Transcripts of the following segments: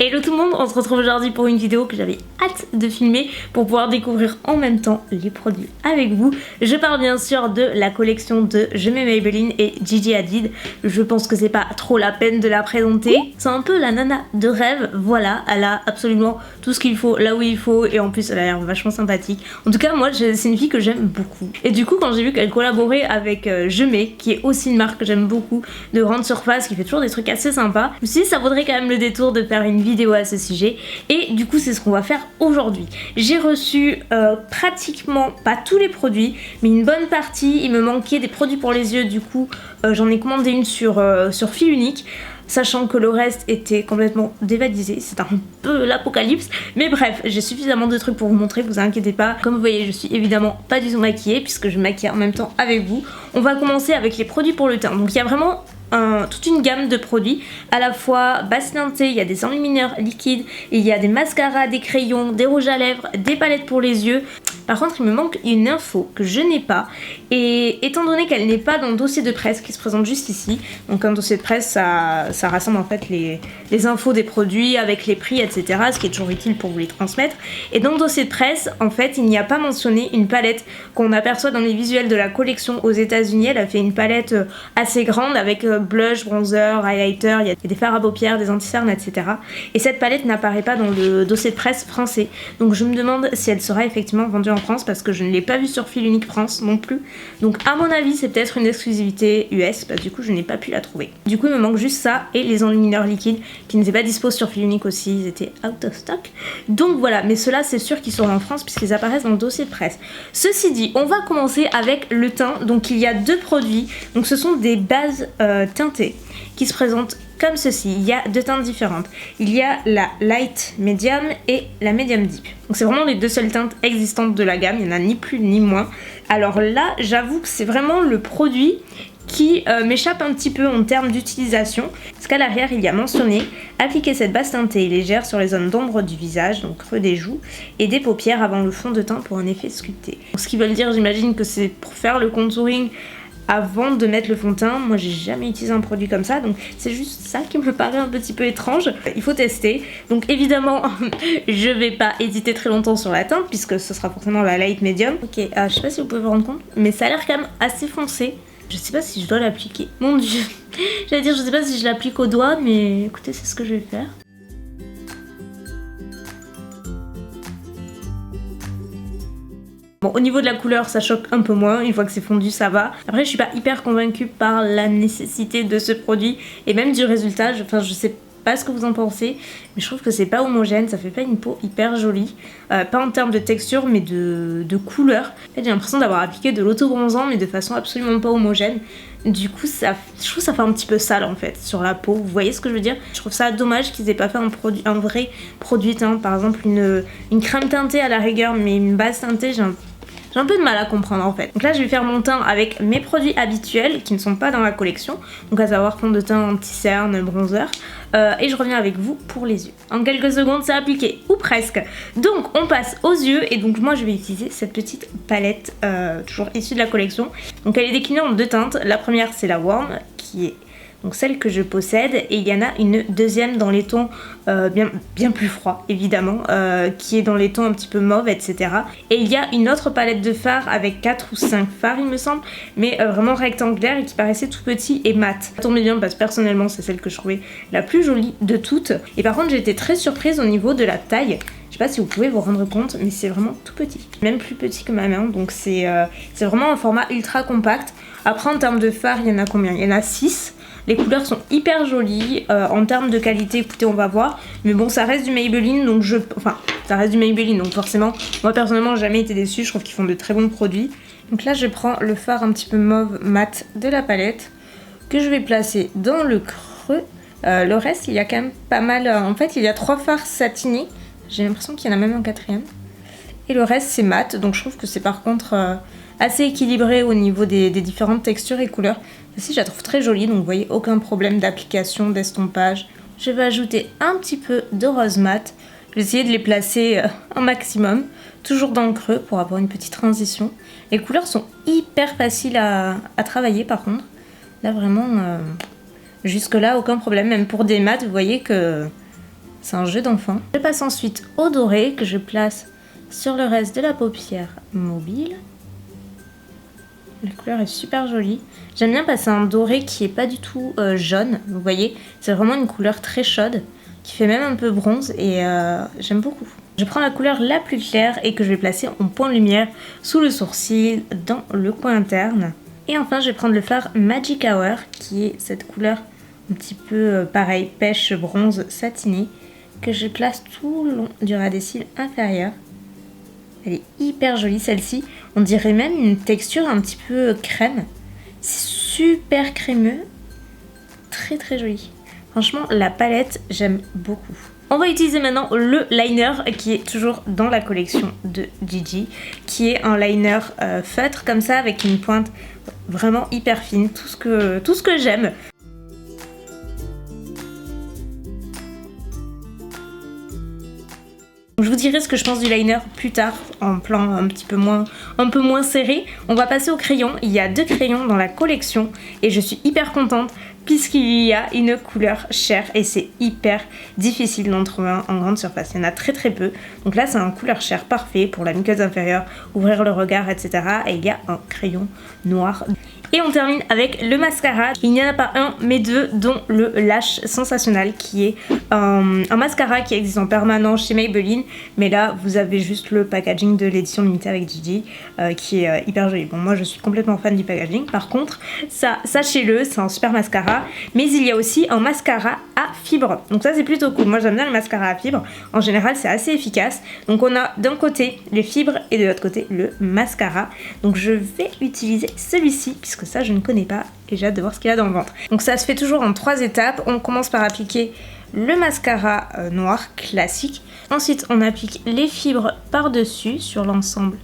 Hello tout le monde, on se retrouve aujourd'hui pour une vidéo que j'avais hâte de filmer pour pouvoir découvrir en même temps les produits avec vous. Je parle bien sûr de la collection de Je m'aime Maybelline et Gigi Hadid. Je pense que c'est pas trop la peine de la présenter. C'est un peu la nana de rêve, voilà, elle a absolument tout ce qu'il faut là où il faut et en plus elle a l'air vachement sympathique. En tout cas moi c'est une fille que j'aime beaucoup. Et du coup quand j'ai vu qu'elle collaborait avec Je Mets, qui est aussi une marque que j'aime beaucoup, de grande surface, qui fait toujours des trucs assez sympas, je me suis dit ça vaudrait quand même le détour de faire une vidéo à ce sujet et du coup c'est ce qu'on va faire aujourd'hui. J'ai reçu pratiquement pas tous les produits mais une bonne partie. Il me manquait des produits pour les yeux, du coup j'en ai commandé une sur fil unique, sachant que le reste était complètement dévalisé. C'est un peu l'apocalypse, mais bref, j'ai suffisamment de trucs pour vous montrer, vous inquiétez pas. Comme vous voyez, je suis évidemment pas du tout maquillée puisque je maquille en même temps avec vous. On va commencer avec les produits pour le teint. Donc il y a vraiment toute une gamme de produits, à la fois basse teintée, il y a des enlumineurs liquides, il y a des mascaras, des crayons, des rouges à lèvres, des palettes pour les yeux. Par contre il me manque une info que je n'ai pas, et étant donné qu'elle n'est pas dans le dossier de presse qui se présente juste ici, donc un dossier de presse ça rassemble en fait les infos des produits avec les prix etc, ce qui est toujours utile pour vous les transmettre, et dans le dossier de presse en fait il n'y a pas mentionné une palette qu'on aperçoit dans les visuels de la collection aux États-Unis. Elle a fait une palette assez grande avec blush, bronzer, highlighter, il y a des fards à paupières, des anti-cernes, etc. Et cette palette n'apparaît pas dans le dossier de presse français. Donc je me demande si elle sera effectivement vendue en France parce que je ne l'ai pas vue sur Fil Unique France non plus. Donc à mon avis c'est peut-être une exclusivité US parce que du coup je n'ai pas pu la trouver. Du coup il me manque juste ça et les enlumineurs liquides qui n'étaient pas dispo sur Fil Unique aussi, ils étaient out of stock. Donc voilà, mais ceux-là c'est sûr qu'ils seront en France puisqu'ils apparaissent dans le dossier de presse. Ceci dit, on va commencer avec le teint. Donc il y a deux produits, donc ce sont des bases teintées qui se présentent comme ceci. Il y a deux teintes différentes. Il y a la light medium et la medium deep. Donc c'est vraiment les deux seules teintes existantes de la gamme, il n'y en a ni plus ni moins. Alors là, j'avoue que c'est vraiment le produit qui m'échappe un petit peu en termes d'utilisation, parce qu'à l'arrière il y a mentionné appliquer cette base teintée légère sur les zones d'ombre du visage, donc creux des joues et des paupières avant le fond de teint pour un effet sculpté. Donc, ce qu'ils veulent dire, j'imagine que c'est pour faire le contouring avant de mettre le fond de teint. Moi j'ai jamais utilisé un produit comme ça, donc c'est juste ça qui me paraît un petit peu étrange. Il faut tester. Donc évidemment je vais pas hésiter très longtemps sur la teinte puisque ce sera forcément la light medium. Ok, je sais pas si vous pouvez vous rendre compte, mais ça a l'air quand même assez foncé. Je sais pas si je dois l'appliquer. Mon dieu, j'allais dire je sais pas si je l'applique au doigt, mais écoutez c'est ce que je vais faire. Bon, au niveau de la couleur, ça choque un peu moins, une fois que c'est fondu, ça va. Après, je suis pas hyper convaincue par la nécessité de ce produit et même du résultat. Enfin, je sais pas ce que vous en pensez, mais je trouve que c'est pas homogène, ça fait pas une peau hyper jolie. Pas en termes de texture, mais de couleur. En fait, j'ai l'impression d'avoir appliqué de l'auto-bronzant, mais de façon absolument pas homogène. Du coup, je trouve que ça fait un petit peu sale en fait sur la peau. Vous voyez ce que je veux dire? Je trouve ça dommage qu'ils aient pas fait un vrai produit teint. Par exemple, une crème teintée à la rigueur, mais une base teintée, j'ai un peu de mal à comprendre en fait. Donc là je vais faire mon teint avec mes produits habituels qui ne sont pas dans la collection. Donc à savoir fond de teint, anti-cerne, bronzer. Et je reviens avec vous pour les yeux. En quelques secondes c'est appliqué, ou presque. Donc on passe aux yeux et donc moi je vais utiliser cette petite palette toujours issue de la collection. Donc elle est déclinée en deux teintes. La première c'est la Warm qui est donc celle que je possède, et il y en a une deuxième dans les tons bien plus froids évidemment, qui est dans les tons un petit peu mauve etc. Et il y a une autre palette de fards avec 4 ou 5 fards il me semble, mais vraiment rectangulaire et qui paraissait tout petit et mat. Ça tombait bien parce que personnellement c'est celle que je trouvais la plus jolie de toutes. Et par contre j'ai été très surprise au niveau de la taille. Je sais pas si vous pouvez vous rendre compte, mais c'est vraiment tout petit. Même plus petit que ma main, donc c'est vraiment un format ultra compact. Après en termes de fards, il y en a combien? Il y en a 6. Les couleurs sont hyper jolies, en termes de qualité, écoutez on va voir. Mais bon ça reste du Maybelline, donc ça reste du Maybelline, donc forcément, moi personnellement j'ai jamais été déçue, je trouve qu'ils font de très bons produits. Donc là je prends le fard un petit peu mauve mat de la palette, que je vais placer dans le creux. Le reste il y a quand même pas mal, en fait il y a 3 fards satinés, j'ai l'impression qu'il y en a même un quatrième. Et le reste c'est mat, donc je trouve que c'est par contre assez équilibré au niveau des différentes textures et couleurs. Celle-ci je la trouve très jolie, donc vous voyez aucun problème d'application, d'estompage. Je vais ajouter un petit peu de rose mat. Je vais essayer de les placer un maximum, toujours dans le creux pour avoir une petite transition. Les couleurs sont hyper faciles à travailler par contre. Là vraiment, jusque là aucun problème, même pour des mats vous voyez que C'est un jeu d'enfant. Je passe ensuite au doré que je place sur le reste de la paupière mobile. La couleur est super jolie. J'aime bien passer un doré qui est pas du tout jaune, vous voyez. C'est vraiment une couleur très chaude, qui fait même un peu bronze et j'aime beaucoup. Je prends la couleur la plus claire et que je vais placer en point de lumière sous le sourcil, dans le coin interne. Et enfin, je vais prendre le fard Magic Hour, qui est cette couleur un petit peu pareil, pêche bronze satiné, que je place tout le long du ras des cils inférieur. Elle est hyper jolie celle-ci, on dirait même une texture un petit peu crème. C'est super crémeux, très très joli. Franchement, la palette, j'aime beaucoup. On va utiliser maintenant le liner qui est toujours dans la collection de Gigi, qui est un liner feutre comme ça avec une pointe vraiment hyper fine, tout ce que j'aime. Je vous dirai ce que je pense du liner plus tard, en plan un peu moins serré. On va passer au crayon. Il y a 2 crayons dans la collection et je suis hyper contente puisqu'il y a une couleur chair et c'est hyper difficile d'en trouver un en grande surface. Il y en a très très peu. Donc là c'est un couleur chair parfait pour la muqueuse inférieure, ouvrir le regard, etc. Et il y a un crayon noir. Et on termine avec le mascara. Il n'y en a pas un mais 2, dont le Lash Sensationnel qui est un mascara qui existe en permanent chez Maybelline. Mais là vous avez juste le packaging de l'édition limitée avec Gigi qui est hyper joli. Bon, moi je suis complètement fan du packaging. Par contre, ça, sachez-le, c'est un super mascara. Mais il y a aussi un mascara à fibres. Donc ça c'est plutôt cool. Moi j'aime bien le mascara à fibres. En général c'est assez efficace. Donc on a d'un côté les fibres et de l'autre côté le mascara. Donc je vais utiliser celui-ci puisque ça je ne connais pas et j'ai hâte de voir ce qu'il y a dans le ventre. Donc ça se fait toujours en 3 étapes. On commence par appliquer le mascara noir classique. Ensuite on applique les fibres par-dessus sur l'ensemble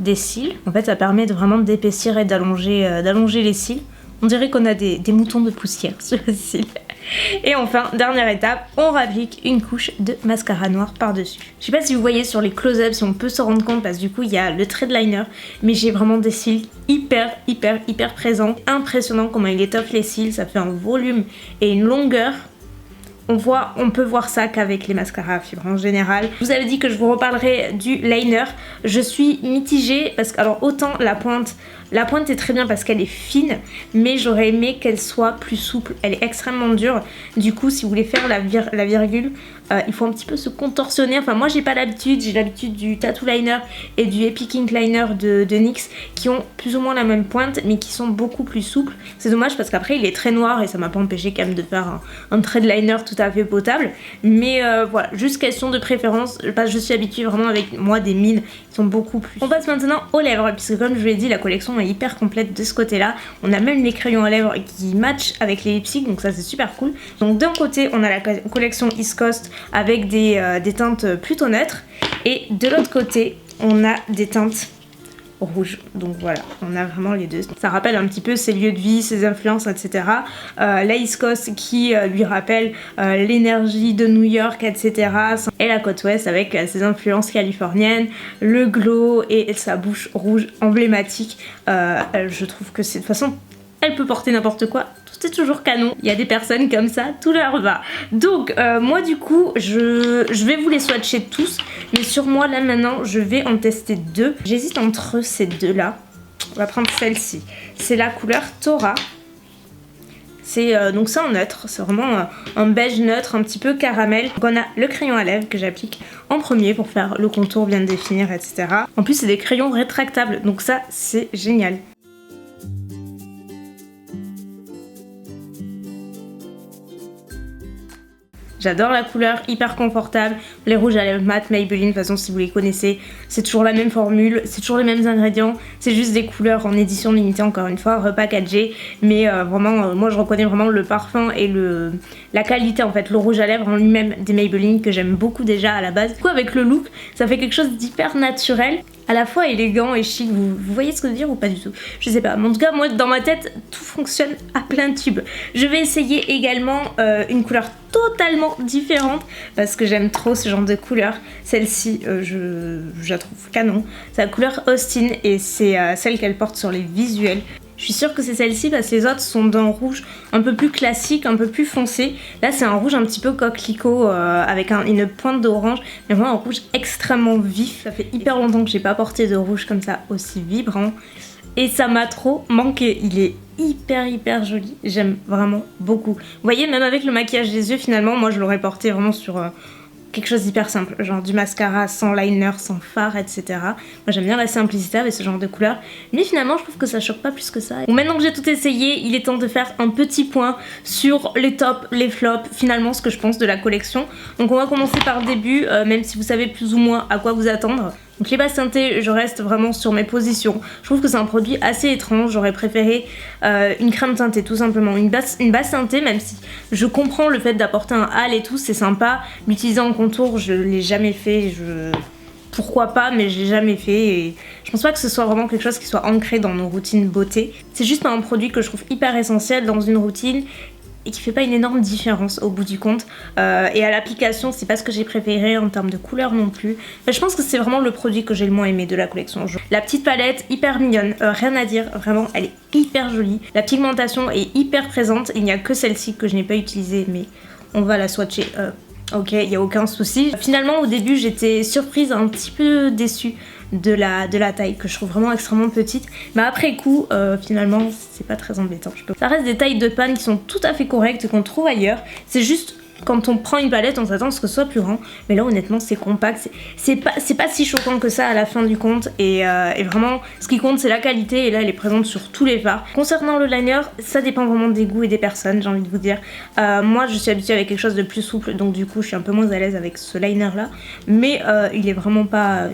des cils. En fait ça permet de vraiment d'épaissir et d'allonger les cils. On dirait qu'on a des moutons de poussière sur le cil. Et enfin, dernière étape, on rapplique une couche de mascara noir par-dessus. Je sais pas si vous voyez sur les close-ups, si on peut se rendre compte, parce que du coup il y a le trait de liner, mais j'ai vraiment des cils hyper présents. Impressionnant comment il étoffe les cils, ça fait un volume et une longueur. On peut voir ça qu'avec les mascaras à fibres en général. Je vous avais dit que je vous reparlerai du liner. Je suis mitigée parce que, alors autant la pointe est très bien parce qu'elle est fine, mais j'aurais aimé qu'elle soit plus souple. Elle est extrêmement dure. Du coup, si vous voulez faire la virgule, il faut un petit peu se contorsionner. Enfin, moi j'ai pas l'habitude, j'ai l'habitude du Tattoo Liner et du Epic Ink Liner de NYX qui ont plus ou moins la même pointe, mais qui sont beaucoup plus souples. C'est dommage parce qu'après il est très noir et ça m'a pas empêché quand même de faire un trait de liner tout à fait potable. Mais voilà, juste question de préférence, parce que je suis habituée vraiment avec moi des mines qui sont beaucoup plus. On passe maintenant aux lèvres, puisque comme je vous l'ai dit, la collection est hyper complète de ce côté-là. On a même les crayons à lèvres qui matchent avec les lipsticks, donc ça c'est super cool. Donc d'un côté on a la collection East Coast avec des teintes plutôt neutres, et de l'autre côté on a des teintes rouges. Donc voilà, on a vraiment les deux. Ça rappelle un petit peu ses lieux de vie, ses influences, etc. La East Coast qui lui rappelle l'énergie de New York, etc. Et la côte ouest avec ses influences californiennes, le glow et sa bouche rouge emblématique. Je trouve que c'est, de toute façon, elle peut porter n'importe quoi. C'est toujours canon, il y a des personnes comme ça, tout leur va. Donc moi du coup je vais vous les swatcher tous, mais sur moi là maintenant je vais en tester 2. J'hésite entre ces 2 là. On va prendre celle-ci, c'est la couleur Tora. C'est donc ça en neutre, c'est vraiment un beige neutre, un petit peu caramel. Donc on a le crayon à lèvres que j'applique en premier pour faire le contour bien définir, etc. En plus c'est des crayons rétractables, donc ça c'est génial. J'adore la couleur, hyper confortable. Les rouges à lèvres mat Maybelline, de toute façon si vous les connaissez, c'est toujours la même formule, c'est toujours les mêmes ingrédients. C'est juste des couleurs en édition limitée, encore une fois, repackagées. Mais vraiment, moi je reconnais vraiment le parfum et la qualité en fait, le rouge à lèvres en lui-même des Maybelline que j'aime beaucoup déjà à la base. Du coup avec le look, ça fait quelque chose d'hyper naturel, à la fois élégant et chic. Vous voyez ce que je veux dire ou pas du tout? Je sais pas, mais en tout cas moi dans ma tête tout fonctionne à plein tube. Je vais essayer également une couleur totalement différente parce que j'aime trop ce genre de couleur. Celle-ci je la trouve canon. C'est la couleur Austin et c'est celle qu'elle porte sur les visuels. Je suis sûre que c'est celle-ci parce que les autres sont d'un rouge un peu plus classique, un peu plus foncé. Là c'est un rouge un petit peu coquelicot avec une pointe d'orange, mais vraiment un rouge extrêmement vif. Ça fait hyper longtemps que j'ai pas porté de rouge comme ça aussi vibrant. Et ça m'a trop manqué, il est hyper joli, j'aime vraiment beaucoup. Vous voyez, même avec le maquillage des yeux, finalement, moi je l'aurais porté vraiment sur quelque chose d'hyper simple, genre du mascara sans liner, sans fard, etc. Moi j'aime bien la simplicité avec ce genre de couleur, mais finalement je trouve que ça choque pas plus que ça. Bon, maintenant que j'ai tout essayé, il est temps de faire un petit point sur les tops, les flops, finalement ce que je pense de la collection. Donc on va commencer par le début, même si vous savez plus ou moins à quoi vous attendre. Donc les bases teintées, je reste vraiment sur mes positions. Je trouve que c'est un produit assez étrange, j'aurais préféré une crème teintée tout simplement. Une base teintée, même si je comprends le fait d'apporter un hâle et tout, c'est sympa. L'utiliser en contour, je l'ai jamais fait, pourquoi pas, mais je l'ai jamais fait et je pense pas que ce soit vraiment quelque chose qui soit ancré dans nos routines beauté. C'est juste un produit que je trouve hyper essentiel dans une routine et qui fait pas une énorme différence au bout du compte, et à l'application c'est pas ce que j'ai préféré en termes de couleur non plus, mais je pense que c'est vraiment le produit que j'ai le moins aimé de la collection. La petite palette hyper mignonne, rien à dire, vraiment elle est hyper jolie, la pigmentation est hyper présente, il n'y a que celle-ci que je n'ai pas utilisée mais on va la swatcher. Ok, il n'y a aucun souci. Finalement au début j'étais surprise, un petit peu déçue de la taille que je trouve vraiment extrêmement petite, mais après coup finalement c'est pas très embêtant. Ça reste des tailles de panne qui sont tout à fait correctes qu'on trouve ailleurs, c'est juste quand on prend une palette on s'attend à ce que ce soit plus grand, mais là honnêtement c'est compact, c'est pas si choquant que ça à la fin du compte, et vraiment ce qui compte c'est la qualité, et là elle est présente sur tous les fards. Concernant le liner, ça dépend vraiment des goûts et des personnes, j'ai envie de vous dire. Moi je suis habituée avec quelque chose de plus souple, donc du coup je suis un peu moins à l'aise avec ce liner là, mais il est vraiment pas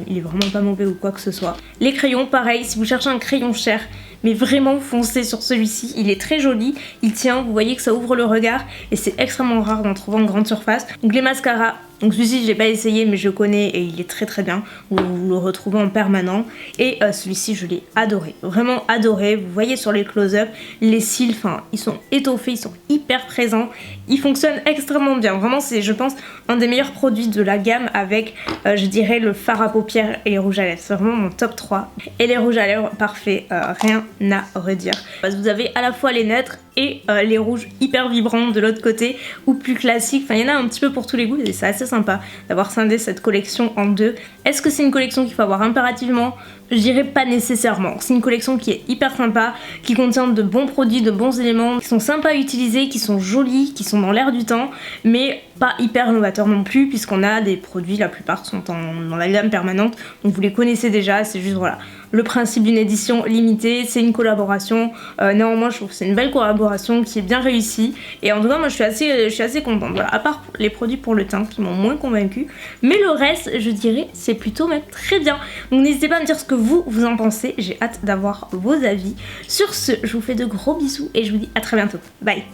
mauvais ou quoi que ce soit. Les crayons pareil, si vous cherchez un crayon cher mais vraiment foncez sur celui-ci, il est très joli, il tient, vous voyez que ça ouvre le regard et c'est extrêmement rare d'en trouver en grande surface. Donc les mascaras, donc celui-ci je l'ai pas essayé mais je connais et il est très bien, vous le retrouvez en permanent, et celui-ci je l'ai adoré, vraiment adoré. Vous voyez sur les close-up, les cils, enfin ils sont étoffés, ils sont hyper présents, ils fonctionnent extrêmement bien, vraiment c'est je pense un des meilleurs produits de la gamme avec je dirais le fard à paupières et les rouges à lèvres, c'est vraiment mon top 3. Et les rouges à lèvres parfait, rien à redire. Parce que vous avez à la fois les neutres et les rouges hyper vibrants de l'autre côté, ou plus classiques, enfin il y en a un petit peu pour tous les goûts et c'est assez sympa d'avoir scindé cette collection en deux. Est-ce que c'est une collection qu'il faut avoir impérativement? Je dirais pas nécessairement. C'est une collection qui est hyper sympa, qui contient de bons produits, de bons éléments, qui sont sympas à utiliser, qui sont jolis, qui sont dans l'air du temps, mais pas hyper novateurs non plus, puisqu'on a des produits, la plupart sont dans la gamme permanente, donc vous les connaissez déjà, c'est juste voilà. Le principe d'une édition limitée, c'est une collaboration. Néanmoins, je trouve que c'est une belle collaboration qui est bien réussie. Et en tout cas, moi, je suis assez contente. Voilà, à part les produits pour le teint qui m'ont moins convaincue. Mais le reste, je dirais, c'est plutôt même très bien. Donc n'hésitez pas à me dire ce que vous en pensez. J'ai hâte d'avoir vos avis. Sur ce, je vous fais de gros bisous et je vous dis à très bientôt. Bye!